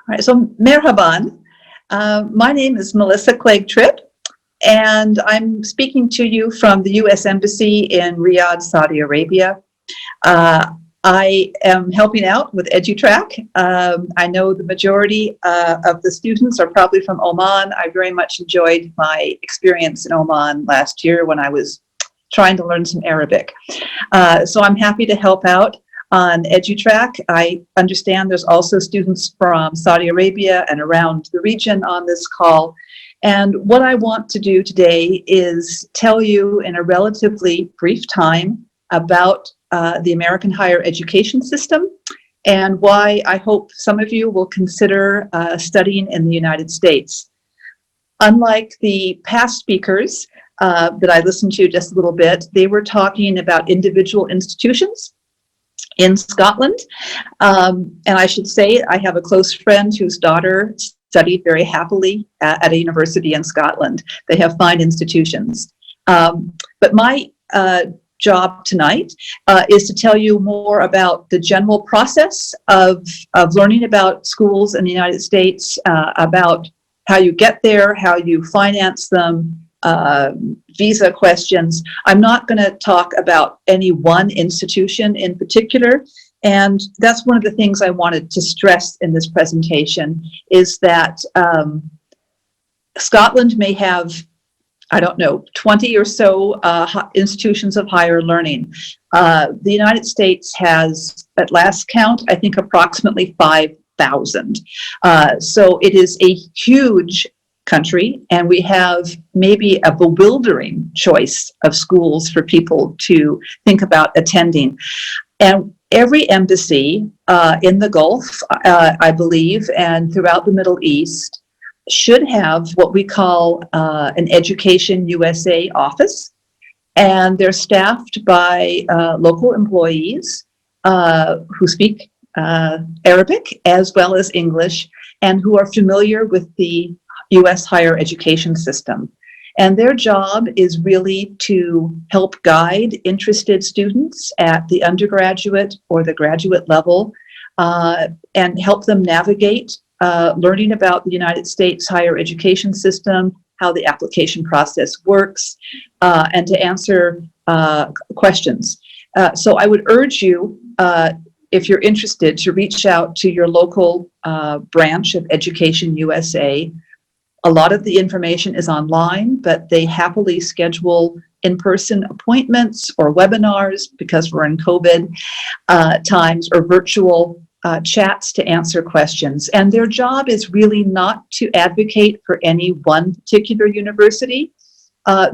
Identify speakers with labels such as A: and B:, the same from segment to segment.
A: All right, so merhaban. My name is Melissa Clegg-Tripp, and I'm speaking to you from the U.S. Embassy in Riyadh, Saudi Arabia. I am helping out with EduTrack. I know the majority of the students are probably from Oman. I very much enjoyed my experience in Oman last year when I was trying to learn some Arabic. So I'm happy to help out on EduTrack. I understand there's also students from Saudi Arabia and around the region on this call. And what I want to do today is tell you in a relatively brief time about the American higher education system and why I hope some of you will consider studying in the United States. Unlike the past speakers that I listened to just a little bit, they were talking about individual institutions in Scotland. And I should say I have a close friend whose daughter studied very happily at a university in Scotland. They have fine institutions. But my job tonight is to tell you more about the general process of learning about schools in the United States, about how you get there, how you finance them, visa questions. I'm not going to talk about any one institution in particular, and that's one of the things I wanted to stress in this presentation is that Scotland may have, I don't know, 20 or so institutions of higher learning. The United States has, at last count, I think approximately 5,000. So it is a huge country, and we have maybe a bewildering choice of schools for people to think about attending. And every embassy in the Gulf, I believe, and throughout the Middle East should have what we call an Education USA office, and they're staffed by local employees who speak Arabic as well as English and who are familiar with the U.S. higher education system. And their job is really to help guide interested students at the undergraduate or the graduate level and help them navigate learning about the United States higher education system, how the application process works, and to answer questions. So I would urge you, if you're interested, to reach out to your local branch of Education USA. A lot of the information is online, but they happily schedule in-person appointments or webinars because we're in COVID times, or virtual chats to answer questions. And their job is really not to advocate for any one particular university.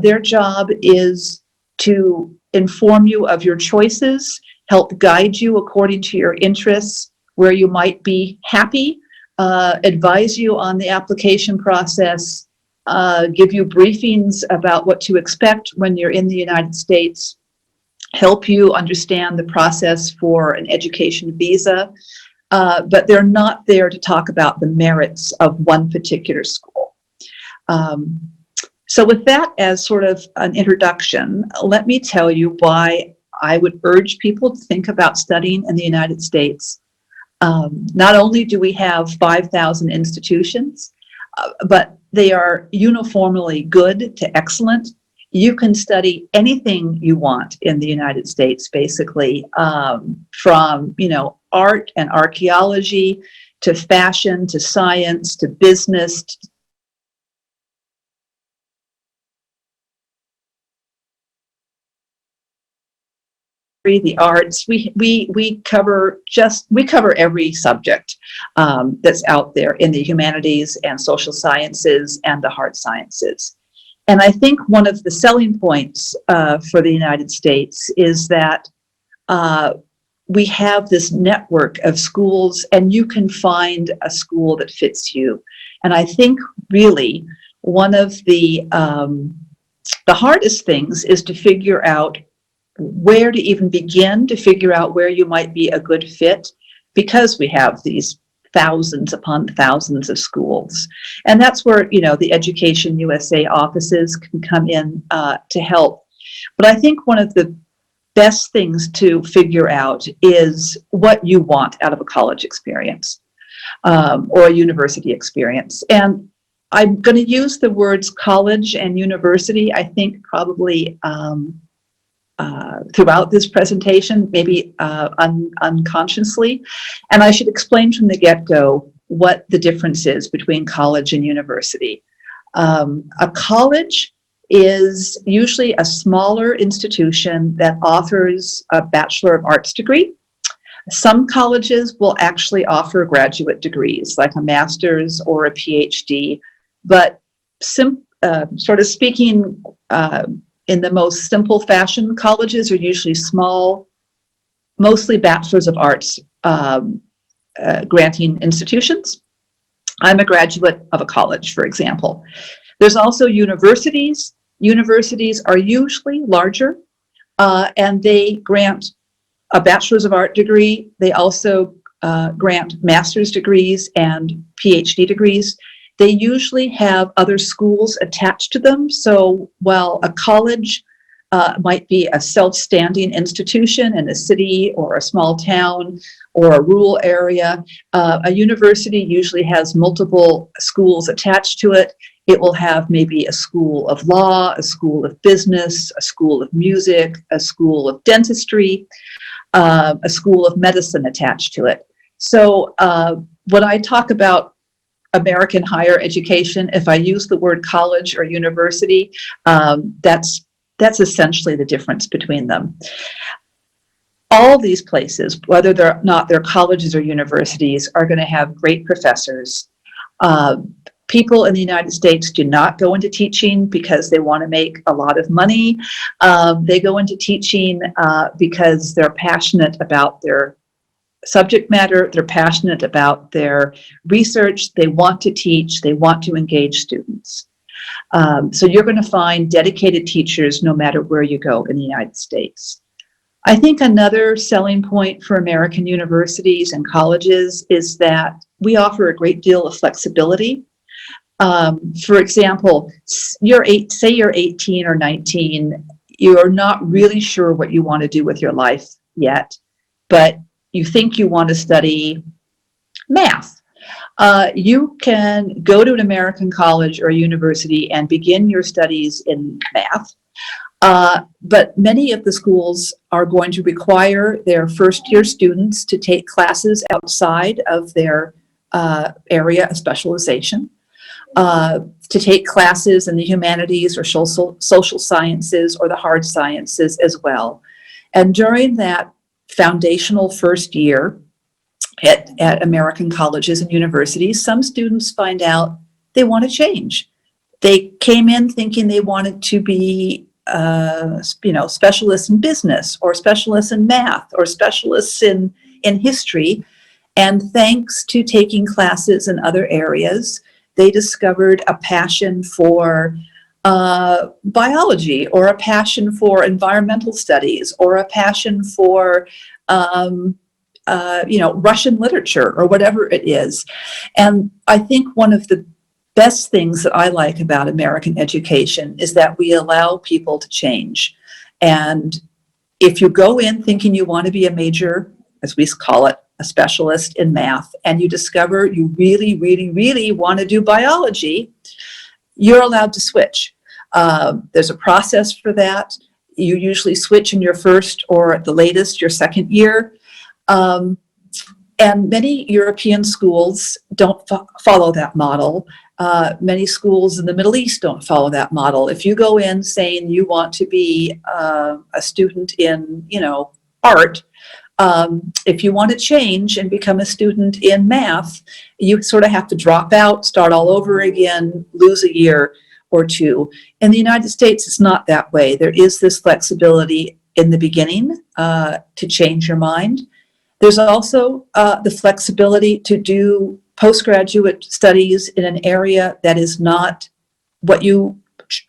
A: Their job is to inform you of your choices, help guide you according to your interests, where you might be happy, advise you on the application process, give you briefings about what to expect when you're in the United States, help you understand the process for an education visa, but they're not there to talk about the merits of one particular school. So with that as sort of an introduction, let me tell you why I would urge people to think about studying in the United States. Not only do we have 5,000 institutions, but they are uniformly good to excellent. You can study anything you want in the United States, basically, from art and archaeology to fashion to science to business the arts. We cover every subject that's out there in the humanities and social sciences and the hard sciences. And I think one of the selling points for the United States is that we have this network of schools, and you can find a school that fits you. And I think really one of the hardest things is to figure out where to even begin to figure out where you might be a good fit, because we have these thousands upon thousands of schools. And that's where, the Education USA offices can come in to help. But I think one of the best things to figure out is what you want out of a college experience. or a university experience. And I'm going to use the words college and university, I think, probably throughout this presentation, maybe unconsciously. And I should explain from the get-go what the difference is between college and university. A college is usually a smaller institution that offers a Bachelor of Arts degree. Some colleges will actually offer graduate degrees, like a master's or a PhD, but sort of speaking in the most simple fashion, colleges are usually small, mostly Bachelors of Arts granting institutions. I'm a graduate of a college, for example. There's also universities. Universities are usually larger, and they grant a Bachelor's of Art degree. They also grant master's degrees and PhD degrees. They usually have other schools attached to them. So while a college might be a self-standing institution in a city or a small town or a rural area, a university usually has multiple schools attached to it. It will have maybe a school of law, a school of business, a school of music, a school of dentistry, a school of medicine attached to it. So when I talk about American higher education, if I use the word college or university, that's essentially the difference between them. All these places, whether they're colleges or universities, are going to have great professors. People in the United States do not go into teaching because they want to make a lot of money. They go into teaching because they're passionate about their subject matter, they're passionate about their research, they want to teach, they want to engage students. So you're going to find dedicated teachers no matter where you go in the United States. I think another selling point for American universities and colleges is that we offer a great deal of flexibility. For example, say you're 18 or 19, you're not really sure what you want to do with your life yet, but you think you want to study math. You can go to an American college or university and begin your studies in math. But many of the schools are going to require their first-year students to take classes outside of their area of specialization, to take classes in the humanities or social sciences or the hard sciences as well. And during that foundational first year at American colleges and universities, some students find out they want to change. They came in thinking they wanted to be specialists in business or specialists in math or specialists in history. And thanks to taking classes in other areas, they discovered a passion for biology or a passion for environmental studies or a passion for Russian literature or whatever it is. And I think one of the best things that I like about American education is that we allow people to change. And if you go in thinking you want to be a major, as we call it, a specialist in math, and you discover you really, really, really want to do biology, you're allowed to switch. There's a process for that. You usually switch in your first or at the latest, your second year. And many European schools don't follow that model. Many schools in the Middle East don't follow that model. If you go in saying you want to be a student in, art, if you want to change and become a student in math, you sort of have to drop out, start all over again, lose a year or two. In the United States, it's not that way. There is this flexibility in the beginning to change your mind. There's also the flexibility to do postgraduate studies in an area that is not what you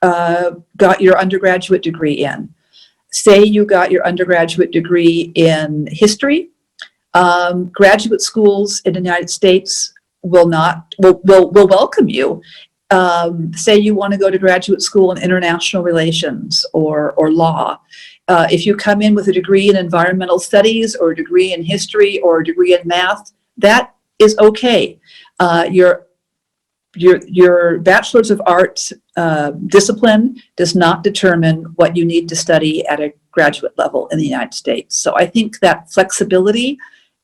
A: got your undergraduate degree in. Say you got your undergraduate degree in history. Graduate schools in the United States will welcome you. Say you want to go to graduate school in international relations or law. If you come in with a degree in environmental studies or a degree in history or a degree in math, that is okay. Your Bachelor's of Arts discipline does not determine what you need to study at a graduate level in the United States. So I think that flexibility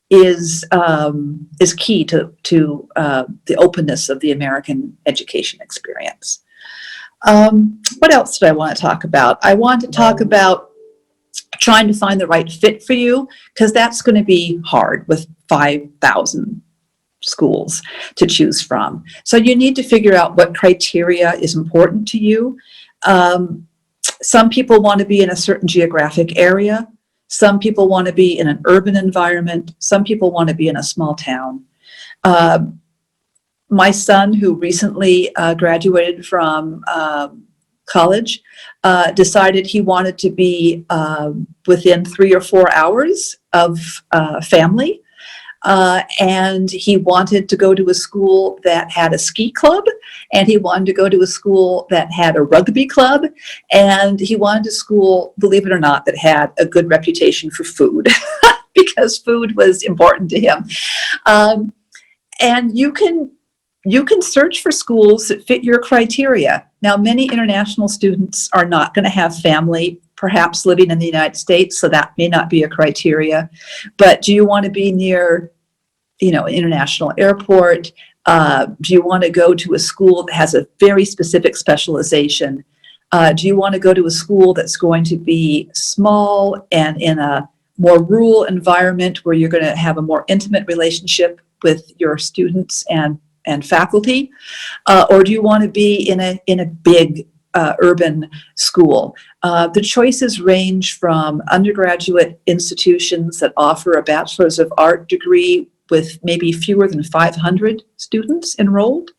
A: is key to the openness of the American education experience. What else did I want to talk about? I want to talk about trying to find the right fit for you, because that's going to be hard with 5,000 schools to choose from. So you need to figure out what criteria is important to you. Some people want to be in a certain geographic area. Some people want to be in an urban environment. Some people want to be in a small town. My son, who recently graduated from college, decided he wanted to be within 3 or 4 hours of family. And he wanted to go to a school that had a ski club, and he wanted to go to a school that had a rugby club, and he wanted a school, believe it or not, that had a good reputation for food, because food was important to him. And you can search for schools that fit your criteria. Now, many international students are not going to have family, perhaps living in the United States, so that may not be a criteria. But do you want to be near, an international airport? Do you want to go to a school that has a very specific specialization? Do you want to go to a school that's going to be small and in a more rural environment where you're going to have a more intimate relationship with your students and faculty? Or do you want to be in a big urban school? The choices range from undergraduate institutions that offer a Bachelor's of Art degree with maybe fewer than 500 students enrolled.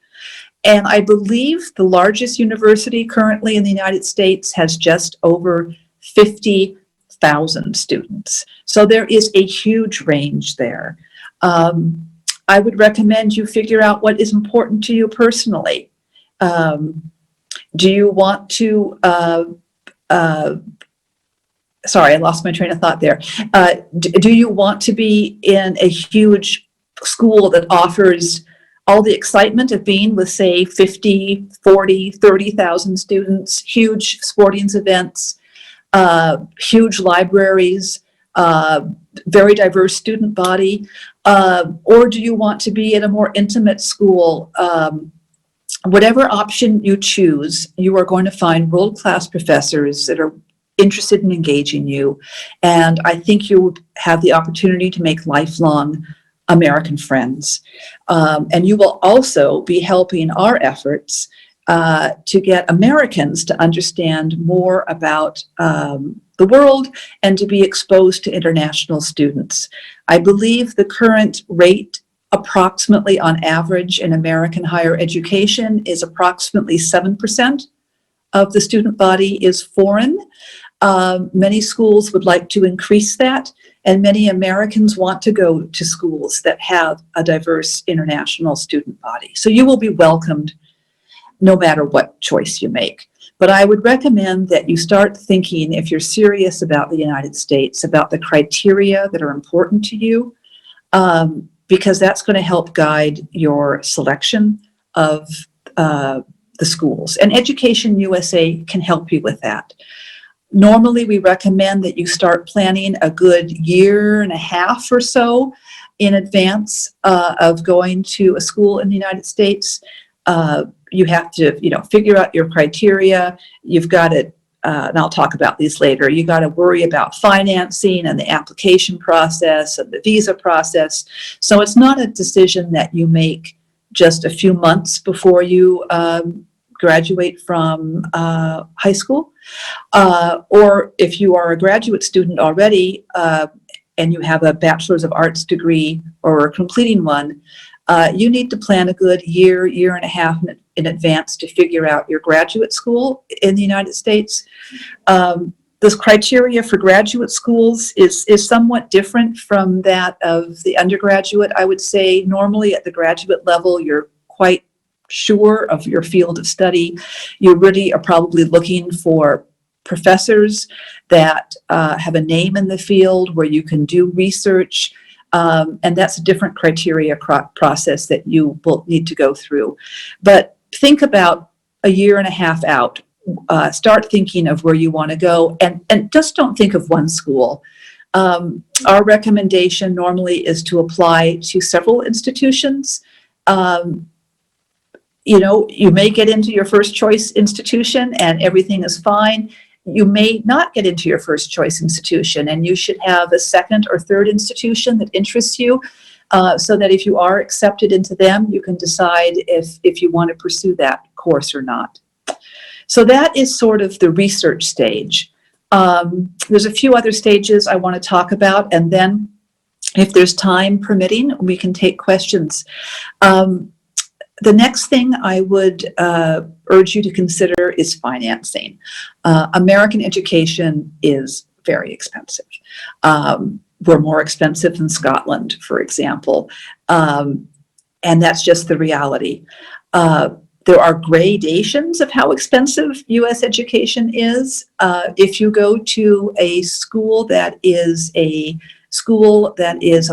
A: And I believe the largest university currently in the United States has just over 50,000 students. So there is a huge range there. I would recommend you figure out what is important to you personally. Do you want to, sorry, I lost my train of thought there. Do you want to be in a huge school that offers all the excitement of being with, say, 50, 40, 30,000 students, huge sporting events, huge libraries, very diverse student body? Or do you want to be in a more intimate school? Whatever option you choose, you are going to find world-class professors that are interested in engaging you. And I think you will have the opportunity to make lifelong American friends. And you will also be helping our efforts to get Americans to understand more about the world and to be exposed to international students. I believe the current rate approximately on average in American higher education is approximately 7% of the student body is foreign. Many schools would like to increase that, and many Americans want to go to schools that have a diverse international student body. So you will be welcomed no matter what choice you make. But I would recommend that you start thinking, if you're serious about the United States, about the criteria that are important to you, because that's going to help guide your selection of the schools. And Education USA can help you with that. Normally, we recommend that you start planning a good year and a half or so in advance of going to a school in the United States. You have to, figure out your criteria. You've got to, and I'll talk about these later, you got to worry about financing and the application process and the visa process. So it's not a decision that you make just a few months before you graduate from high school. Or if you are a graduate student already and you have a Bachelor's of Arts degree or are completing one, you need to plan a good year and a half in advance to figure out your graduate school in the United States. This criteria for graduate schools is somewhat different from that of the undergraduate. I would say normally at the graduate level, you're quite sure of your field of study. You really are probably looking for professors that have a name in the field where you can do research. And that's a different criteria process that you will need to go through. But think about a year and a half out. Start thinking of where you want to go, and just don't think of one school. Our recommendation normally is to apply to several institutions. You may get into your first choice institution and everything is fine. You may not get into your first choice institution, and you should have a second or third institution that interests you, so that if you are accepted into them, you can decide if you want to pursue that course or not. So that is sort of the research stage. There's a few other stages I want to talk about, and then if there's time permitting, we can take questions. The next thing I would urge you to consider is financing. American education is very expensive. We're more expensive than Scotland, for example, and that's just the reality. There are gradations of how expensive U.S. education is. If you go to a school that is a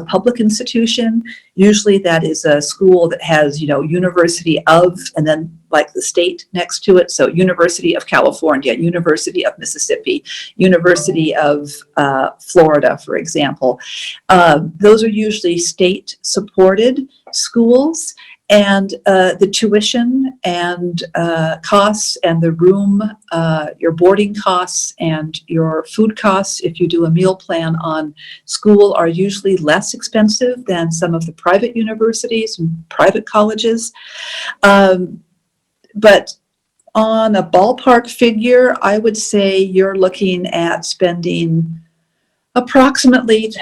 A: public institution, usually that is a school that has, University of, and then like the state next to it. So University of California, University of Mississippi, University of Florida, for example. Those are usually state supported schools. And the tuition and costs and the room, your boarding costs and your food costs, if you do a meal plan on school, are usually less expensive than some of the private universities and private colleges. But on a ballpark figure, I would say you're looking at spending approximately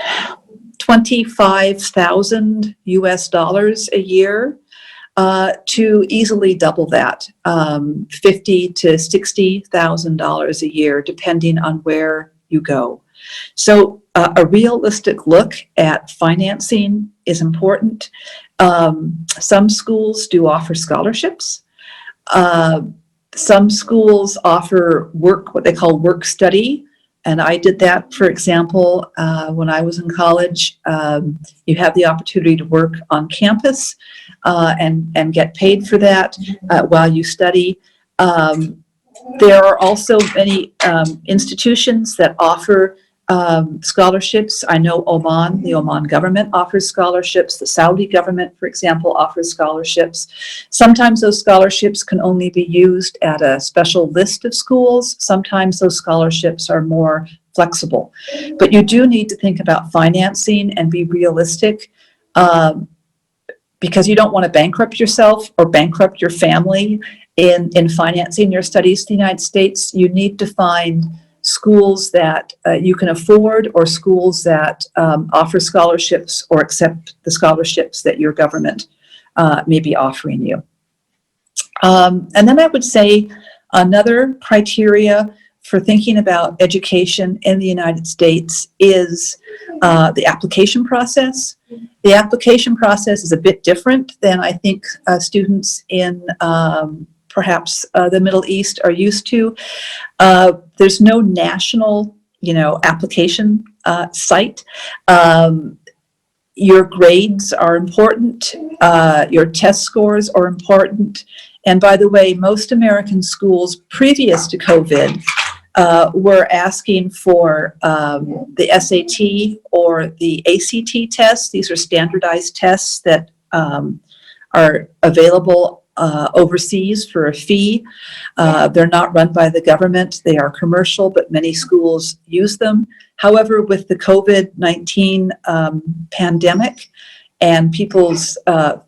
A: $25,000 US a year. To easily double that, $50,000 to $60,000 a year, depending on where you go. So a realistic look at financing is important. Some schools do offer scholarships. Some schools offer what they call work study. And I did that, for example, when I was in college. You have the opportunity to work on campus and get paid for that while you study. There are also many institutions that offer scholarships. I know the Oman government offers scholarships. The Saudi government, for example, offers scholarships. Sometimes those scholarships can only be used at a special list of schools. Sometimes those scholarships are more flexible. But you do need to think about financing and be realistic, because you don't want to bankrupt yourself or bankrupt your family in financing your studies in the United States. You need to find schools that you can afford, or schools that offer scholarships or accept the scholarships that your government may be offering you. And then I would say another criteria for thinking about education in the United States is the application process. The application process is a bit different than I think students in perhaps the Middle East are used to. There's no national, application site. Your grades are important. Your test scores are important. And by the way, most American schools previous to COVID were asking for the SAT or the ACT tests. These are standardized tests that are available overseas for a fee. They're not run by the government. They are commercial, but many schools use them. However, with the COVID-19 pandemic and people's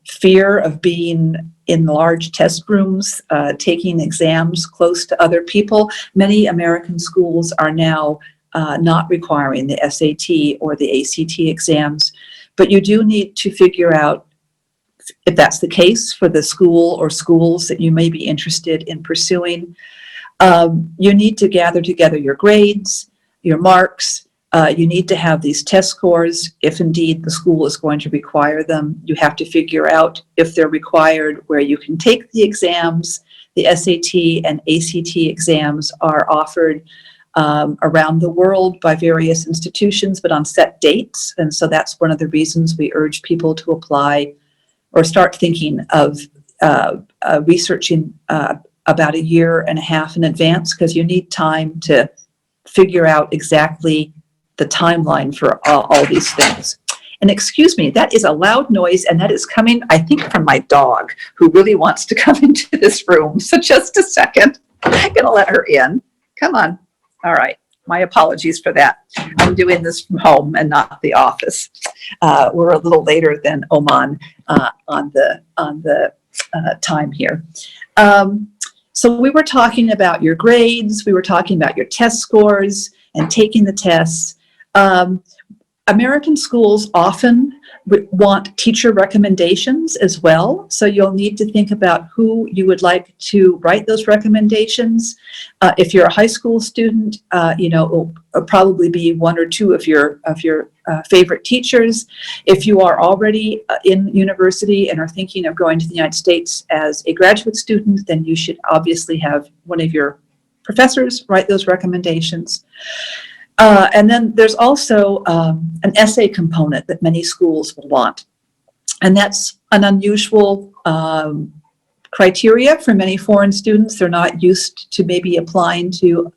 A: fear of being in large test rooms, taking exams close to other people, many American schools are now not requiring the SAT or the ACT exams. But you do need to figure out if that's the case for the school or schools that you may be interested in pursuing. You need to gather together your grades, your marks. You need to have these test scores. If indeed the school is going to require them, you have to figure out if they're required, where you can take the exams. The SAT and ACT exams are offered around the world by various institutions, but on set dates. And so that's one of the reasons we urge people to apply or start thinking of researching about a year and a half in advance, because you need time to figure out exactly the timeline for all these things. And excuse me, that is a loud noise, and that is coming, I think, from my dog, who really wants to come into this room. So just a second, I'm gonna let her in. Come on. All right, my apologies for that. I'm doing this from home and not the office. We're a little later than Oman on the time here. So we were talking about your grades, we were talking about your test scores and taking the tests. American schools often want teacher recommendations as well. So you'll need to think about who you would like to write those recommendations. If you're a high school student, it'll probably be one or two of your favorite teachers. If you are already in university and are thinking of going to the United States as a graduate student, then you should obviously have one of your professors write those recommendations. And then there's also an essay component that many schools will want. And that's an unusual criteria for many foreign students. They're not used to maybe applying to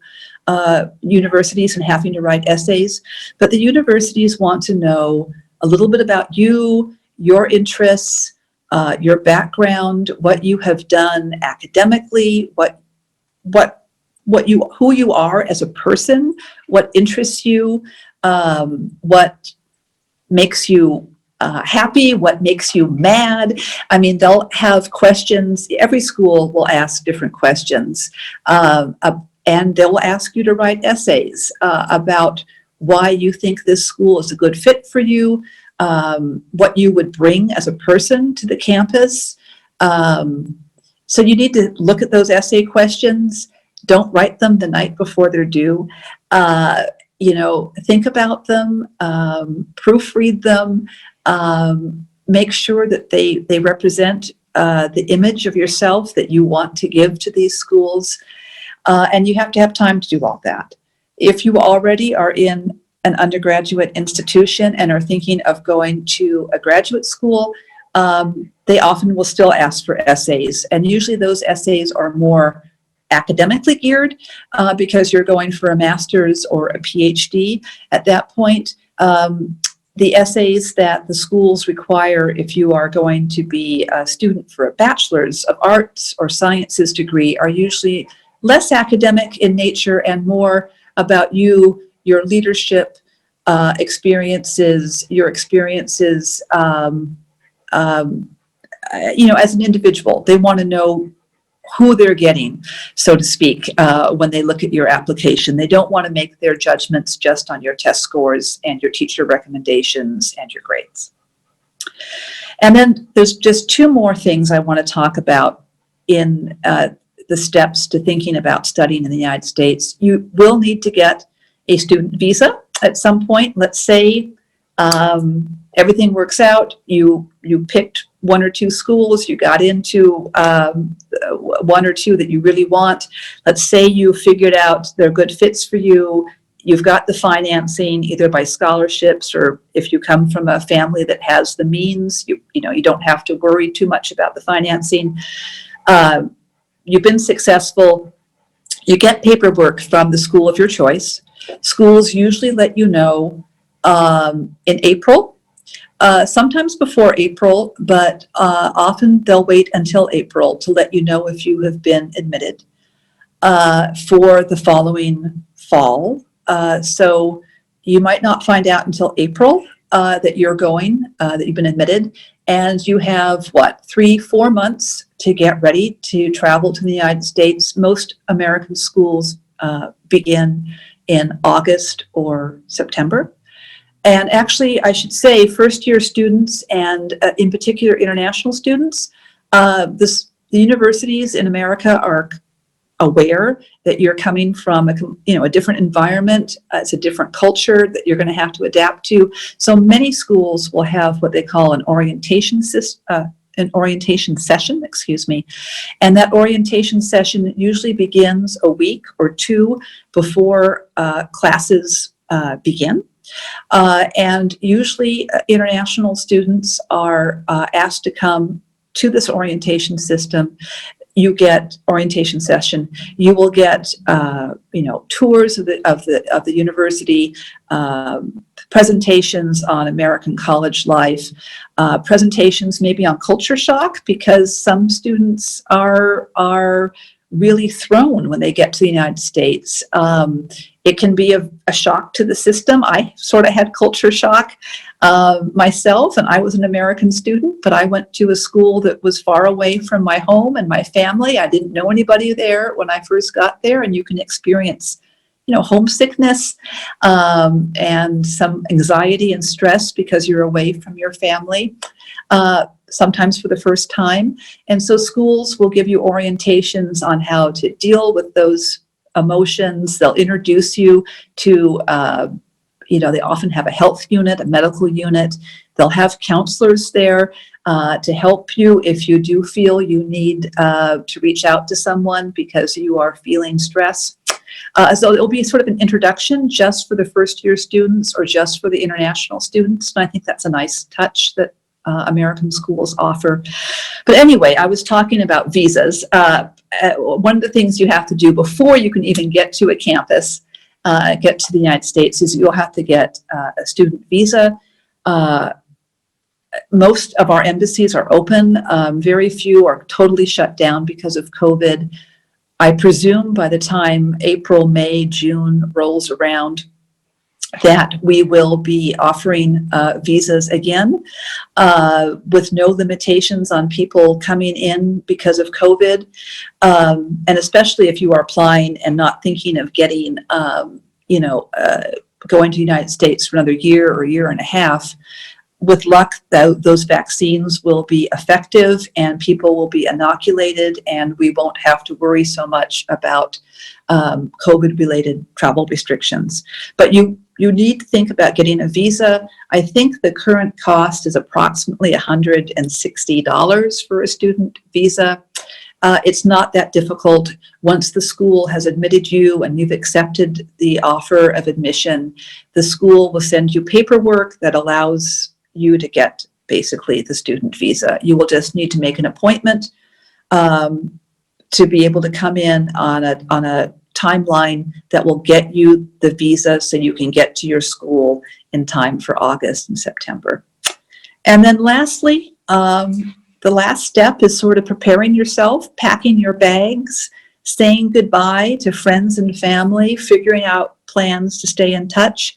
A: universities and having to write essays. But the universities want to know a little bit about you, your interests, your background, what you have done academically, who you are as a person, what interests you, what makes you happy, what makes you mad. I mean, they'll have questions. Every school will ask different questions, and they'll ask you to write essays about why you think this school is a good fit for you, what you would bring as a person to the campus. So you need to look at those essay questions. Don't write them the night before they're due. Think about them, proofread them, make sure that they represent the image of yourself that you want to give to these schools. And you have to have time to do all that. If you already are in an undergraduate institution and are thinking of going to a graduate school, they often will still ask for essays. And usually those essays are more academically geared because you're going for a master's or a PhD. At that point, the essays that the schools require if you are going to be a student for a bachelor's of arts or sciences degree are usually less academic in nature and more about you, your leadership experiences, your experiences as an individual. They want to know who they're getting, so to speak, when they look at your application. They don't want to make their judgments just on your test scores and your teacher recommendations and your grades. And then there's just two more things I want to talk about in the steps to thinking about studying in the United States. You will need to get a student visa at some point. Let's say everything works out, you picked one or two schools, you got into one or two that you really want. Let's say you figured out they're good fits for you. You've got the financing either by scholarships or if you come from a family that has the means, you don't have to worry too much about the financing. You've been successful. You get paperwork from the school of your choice. Schools usually let you know in April, sometimes before April, but often they'll wait until April to let you know if you have been admitted for the following fall. So you might not find out until April that you're going, that you've been admitted, and you have 3-4 months to get ready to travel to the United States. Most American schools begin in August or September. And actually, I should say, first-year students and in particular international students, the universities in America are aware that you're coming from a different environment. It's a different culture that you're going to have to adapt to. So many schools will have what they call an orientation an orientation session, excuse me, and that orientation session usually begins a week or two before classes begin. And usually international students are asked to come to this orientation system. You get orientation session. You will get, tours of the university, presentations on American college life, presentations maybe on culture shock, because some students are really thrown when they get to the United States. It can be a shock to the system. I sort of had culture shock myself, and I was an American student, but I went to a school that was far away from my home and my family. I didn't know anybody there when I first got there, and you can experience, homesickness and some anxiety and stress because you're away from your family, sometimes for the first time. And so schools will give you orientations on how to deal with those emotions. They'll introduce you to, they often have a health unit, a medical unit. They'll have counselors there to help you if you do feel you need to reach out to someone because you are feeling stress. So it'll be sort of an introduction just for the first year students or just for the international students. And I think that's a nice touch that American schools offer. But anyway, I was talking about visas. One of the things you have to do before you can even get to a campus, get to the United States, is you'll have to get a student visa. Most of our embassies are open. Very few are totally shut down because of COVID. I presume by the time April, May, June rolls around, that we will be offering visas again with no limitations on people coming in because of COVID. And especially if you are applying and not thinking of getting, going to the United States for another year or year and a half, with luck, those vaccines will be effective and people will be inoculated, and we won't have to worry so much about COVID-related travel restrictions. But you need to think about getting a visa. I think the current cost is approximately $160 for a student visa. It's not that difficult. Once the school has admitted you and you've accepted the offer of admission, the school will send you paperwork that allows you to get basically the student visa. You will just need to make an appointment to be able to come in on a timeline that will get you the visa so you can get to your school in time for August and September. And then lastly, the last step is sort of preparing yourself, packing your bags, saying goodbye to friends and family, figuring out plans to stay in touch,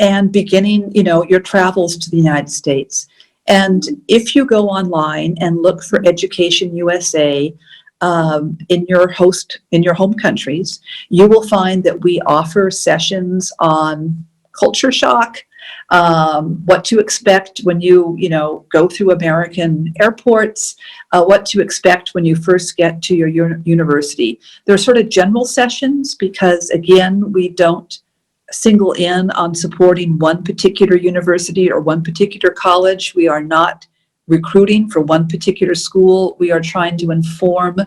A: and beginning, your travels to the United States. And if you go online and look for Education USA in your home countries, you will find that we offer sessions on culture shock, what to expect when you go through American airports, what to expect when you first get to your university. They're sort of general sessions because, again, we don't single in on supporting one particular university or one particular college. We are not recruiting for one particular school. We are trying to inform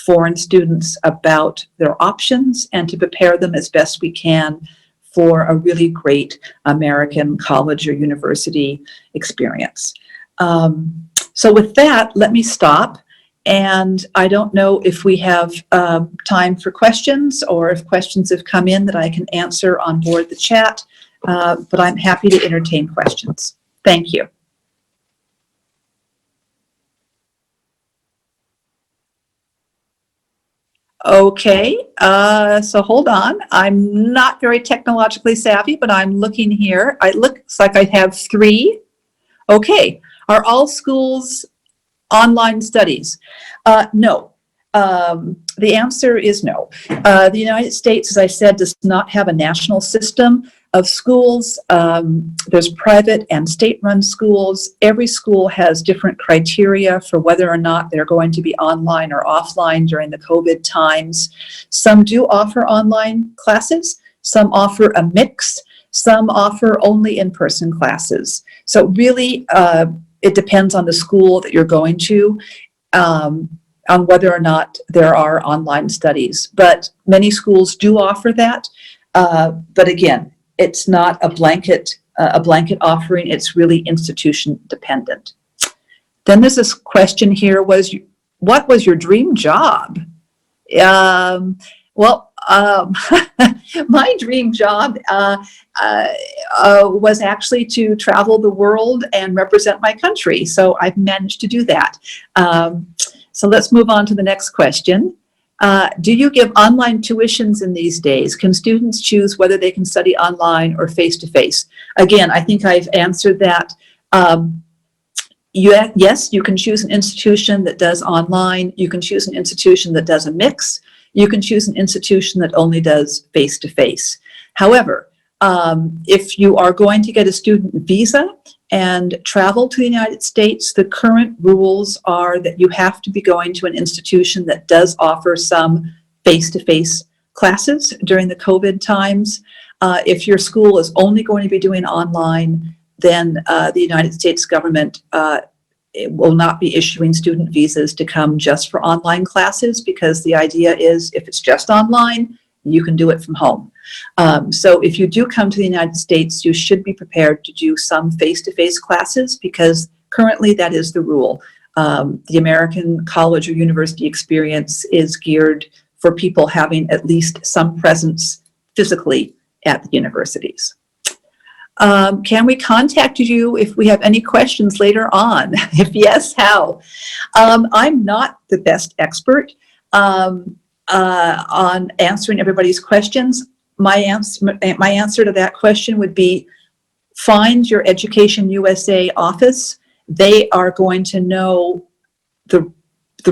A: foreign students about their options and to prepare them as best we can for a really great American college or university experience. So with that, let me stop. And I don't know if we have time for questions or if questions have come in that I can answer on board the chat, but I'm happy to entertain questions. Thank you. Okay, so hold on. I'm not very technologically savvy, but I'm looking here. It looks like I have 3. Okay, are all schools online studies? No. The answer is no. The United States, as I said, does not have a national system of schools. There's private and state-run schools. Every school has different criteria for whether or not they're going to be online or offline during the COVID times. Some do offer online classes. Some offer a mix. Some offer only in-person classes. So really, it depends on the school that you're going to, on whether or not there are online studies. But many schools do offer that. But again, it's not a blanket offering. It's really institution dependent. Then there's this question here: what was your dream job? My dream job was actually to travel the world and represent my country. So I've managed to do that. So let's move on to the next question. Do you give online tuitions in these days? Can students choose whether they can study online or face-to-face? Again, I think I've answered that. Yes, you can choose an institution that does online. You can choose an institution that does a mix. You can choose an institution that only does face-to-face. However, if you are going to get a student visa and travel to the United States, the current rules are that you have to be going to an institution that does offer some face-to-face classes during the COVID times. If your school is only going to be doing online, then the United States government it will not be issuing student visas to come just for online classes, because the idea is if it's just online, you can do it from home. So if you do come to the United States, you should be prepared to do some face-to-face classes, because currently that is the rule. The American college or university experience is geared for people having at least some presence physically at the universities. Can we contact you if we have any questions later on? If yes, how? I'm not the best expert on answering everybody's questions. My answer to that question would be, find your Education USA office. They are going to know the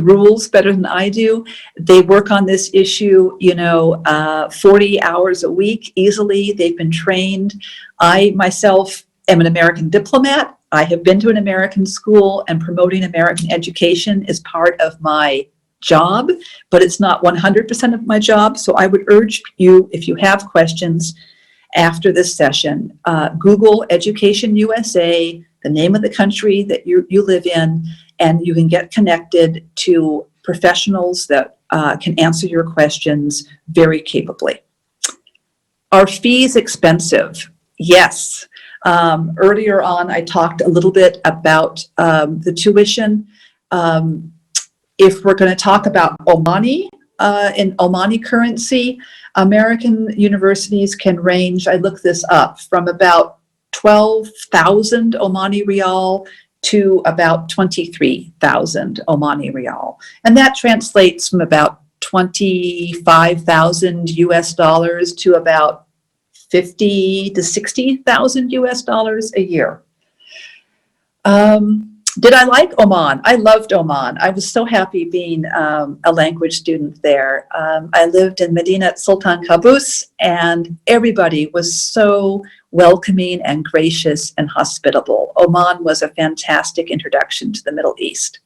A: rules better than I do. They work on this issue, 40 hours a week easily. They've been trained. I myself am an American diplomat. I have been to an American school, and promoting American education is part of my job, but it's not 100% of my job. So I would urge you, if you have questions after this session, Google Education USA, the name of the country that you live in, and you can get connected to professionals that can answer your questions very capably. Are fees expensive? Yes. Earlier on, I talked a little bit about the tuition. If we're going to talk about Omani, in Omani currency, American universities can range, I looked this up, from about 12,000 Omani Rial to about 23,000 Omani Rial. And that translates from about 25,000 US dollars to about 50 to 60,000 US dollars a year. Did I like Oman? I loved Oman. I was so happy being a language student there. I lived in Medina Sultan Qaboos, and everybody was so welcoming and gracious and hospitable. Oman was a fantastic introduction to the Middle East.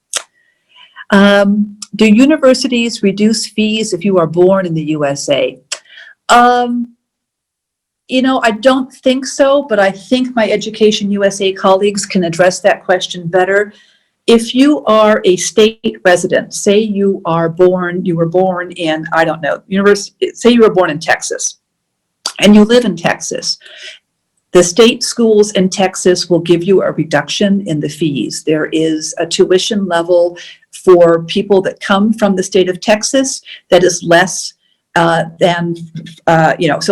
A: Do universities reduce fees if you are born in the USA? I don't think so, but I think my Education USA colleagues can address that question better. If you are a state resident, say you were born in, I don't know, say you were born in Texas, and you live in Texas, the state schools in Texas will give you a reduction in the fees. There is a tuition level for people that come from the state of Texas that is less so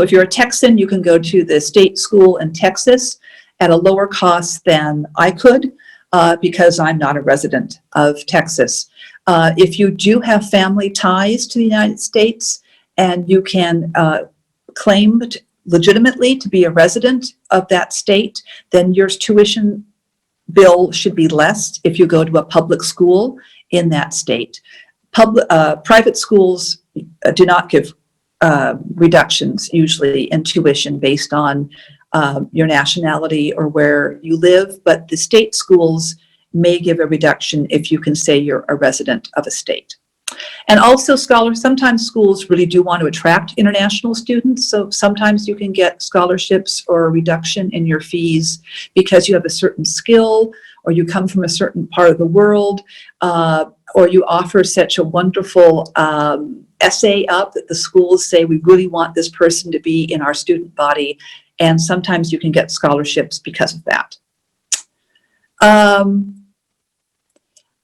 A: if you're a Texan, you can go to the state school in Texas at a lower cost than I could because I'm not a resident of Texas. If you do have family ties to the United States and you can claim legitimately to be a resident of that state, then your tuition bill should be less if you go to a public school in that state. Private schools do not give reductions usually in tuition based on your nationality or where you live, but the state schools may give a reduction if you can say you're a resident of a state. And also sometimes schools really do want to attract international students. So sometimes you can get scholarships or a reduction in your fees because you have a certain skill, or you come from a certain part of the world, or you offer such a wonderful essay up that the schools say, we really want this person to be in our student body. And sometimes you can get scholarships because of that.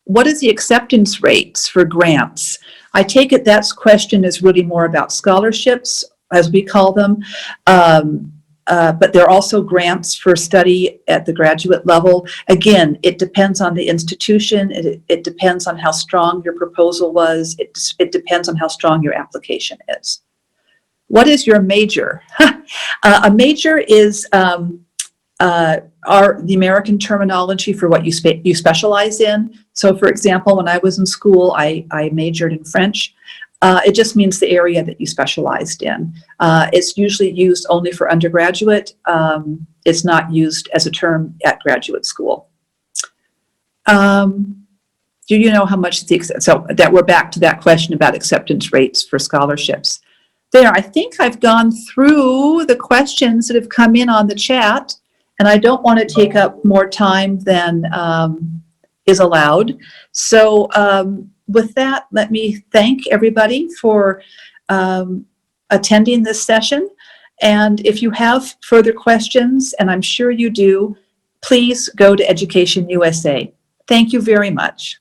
A: What is the acceptance rates for grants? I take it that question is really more about scholarships, as we call them. But there are also grants for study at the graduate level. Again, it depends on the institution. It depends on how strong your proposal was. It depends on how strong your application is. What is your major? A major is the American terminology for what you specialize in. So for example, when I was in school, I majored in French. It just means the area that you specialized in. It's usually used only for undergraduate. It's not used as a term at graduate school. Do you know how much so that we're back to that question about acceptance rates for scholarships. There, I think I've gone through the questions that have come in on the chat, and I don't want to take up more time than is allowed. So with that, let me thank everybody for attending this session. And if you have further questions, and I'm sure you do, please go to Education USA. Thank you very much.